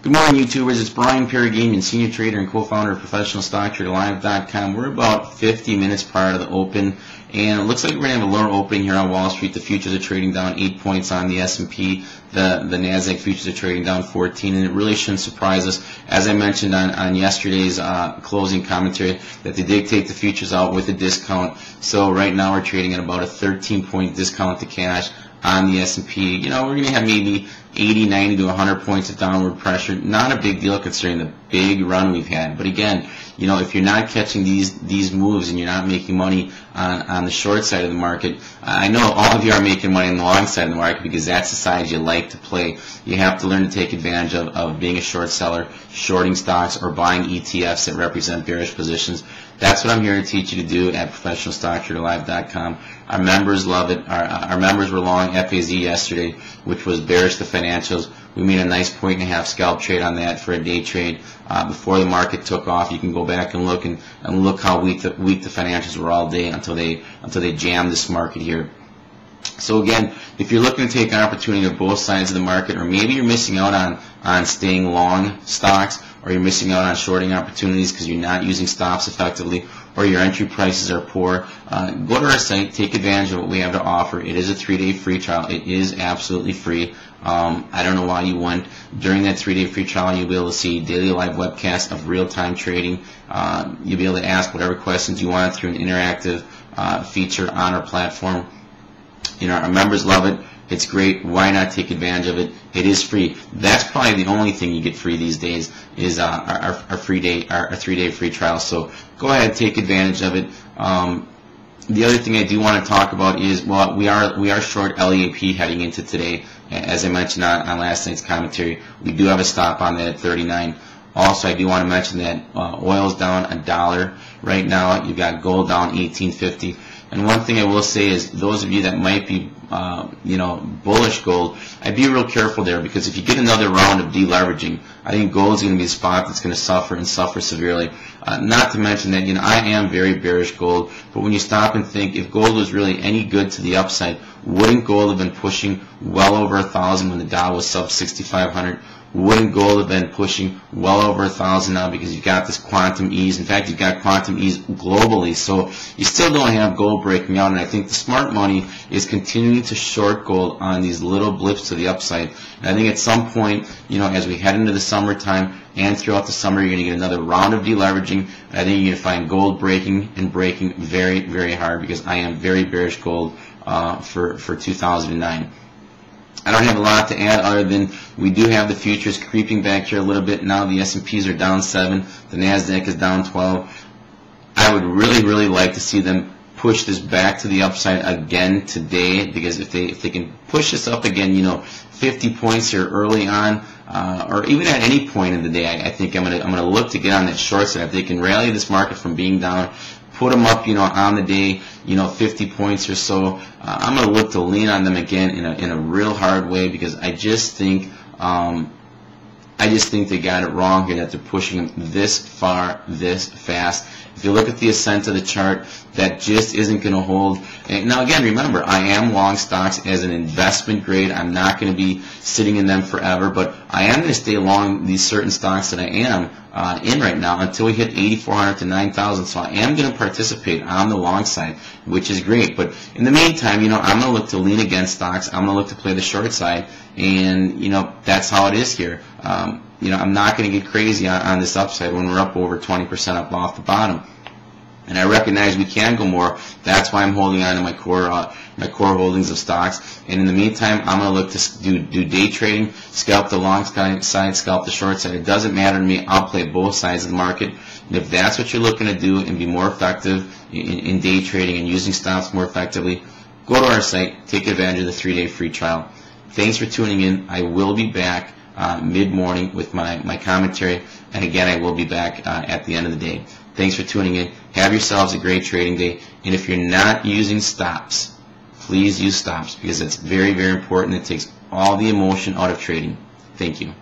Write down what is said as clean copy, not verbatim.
Good morning, YouTubers. It's Brian Perigamian, Senior Trader and Co-Founder of ProfessionalStockTraderLive.com. We're about 50 minutes prior to the open, and it looks like we're going to have a lower opening here on Wall Street. The futures are trading down 8 points on the S&P. The NASDAQ futures are trading down 14, and it really shouldn't surprise us. As I mentioned on yesterday's closing commentary, that they did take the futures out with a discount. So right now we're trading at about a 13-point discount to cash on the S&P. You know, we're going to have maybe 80, 90 to 100 points of downward pressure. Not a big deal considering the big run we've had. But again, you know, if you're not catching these moves and you're not making money on the short side of the market, I know all of you are making money on the long side of the market because that's the side you like to play. You have to learn to take advantage of being a short seller, shorting stocks, or buying ETFs that represent bearish positions. That's what I'm here to teach you to do at ProfessionalStockTraderLive.com. Our members love it. Our members were long FAZ yesterday, which was bearish the financials. We made a nice 1.5 scalp trade on that for a day trade before the market took off. You can go back and look how weak the financials were all day until they jammed this market here. So again, if you're looking to take an opportunity of both sides of the market, or maybe you're missing out on staying long stocks, or you're missing out on shorting opportunities because you're not using stops effectively, or your entry prices are poor, go to our site, take advantage of what we have to offer. It is a 3-day free trial. It is absolutely free. I don't know why you went. During that 3-day free trial, you'll be able to see daily live webcasts of real-time trading. You'll be able to ask whatever questions you want through an interactive feature on our platform. You know, our members love it. It's great. Why not take advantage of it? It is free. That's probably the only thing you get free these days is our 3-day free trial. So go ahead, take advantage of it. The other thing I do want to talk about is, well, we are short LEAP heading into today. As I mentioned on last night's commentary, we do have a stop on that at 39. Also, I do want to mention that oil's down $1 right now. You've got gold down 18.50. And one thing I will say is, those of you that might be, bullish gold, I'd be real careful there, because if you get another round of deleveraging, I think gold is going to be a spot that's going to suffer and suffer severely. Not to mention that, I am very bearish gold, but when you stop and think, if gold was really any good to the upside, wouldn't gold have been pushing well over 1,000 when the Dow was sub 6,500? Wouldn't gold have been pushing well over 1,000 now, because you've got this quantum ease? In fact, you've got quantum ease globally, so you still don't have gold breaking out. And I think the smart money is continuing to short gold on these little blips to the upside. And I think at some point, as we head into the summertime and throughout the summer, you're going to get another round of deleveraging. And I think you're going to find gold breaking and breaking very, very hard, because I am very bearish gold for 2009. I don't have a lot to add other than we do have the futures creeping back here a little bit now. The S&Ps are down 7. The NASDAQ is down 12. I would really, really like to see them push this back to the upside again today, because if they can push this up again, 50 points here early on, or even at any point in the day, I think I'm gonna look to get on that short side. If they can rally this market from being down, put them up, on the day, 50 points or so, I'm going to look to lean on them again in a real hard way, because I just think they got it wrong here, that they're pushing them this far, this fast. If you look at the ascent of the chart, that just isn't going to hold. And now again, remember, I am long stocks as an investment grade. I'm not going to be sitting in them forever, but I am going to stay long these certain stocks that I am in right now until we hit 8,400 to 9,000. So I am going to participate on the long side, which is great. But in the meantime, I'm going to look to lean against stocks. I'm going to look to play the short side, and that's how it is here. I'm not going to get crazy on this upside when we're up over 20% up off the bottom. And I recognize we can go more. That's why I'm holding on to my core holdings of stocks. And in the meantime, I'm going to look to do day trading, scalp the long side, scalp the short side. It doesn't matter to me. I'll play both sides of the market. And if that's what you're looking to do and be more effective in day trading and using stops more effectively, go to our site, take advantage of the 3-day free trial. Thanks for tuning in. I will be back mid-morning with my commentary, and again, I will be back at the end of the day. Thanks for tuning in. Have yourselves a great trading day, and if you're not using stops, please use stops, because it's very, very important. It takes all the emotion out of trading. Thank you.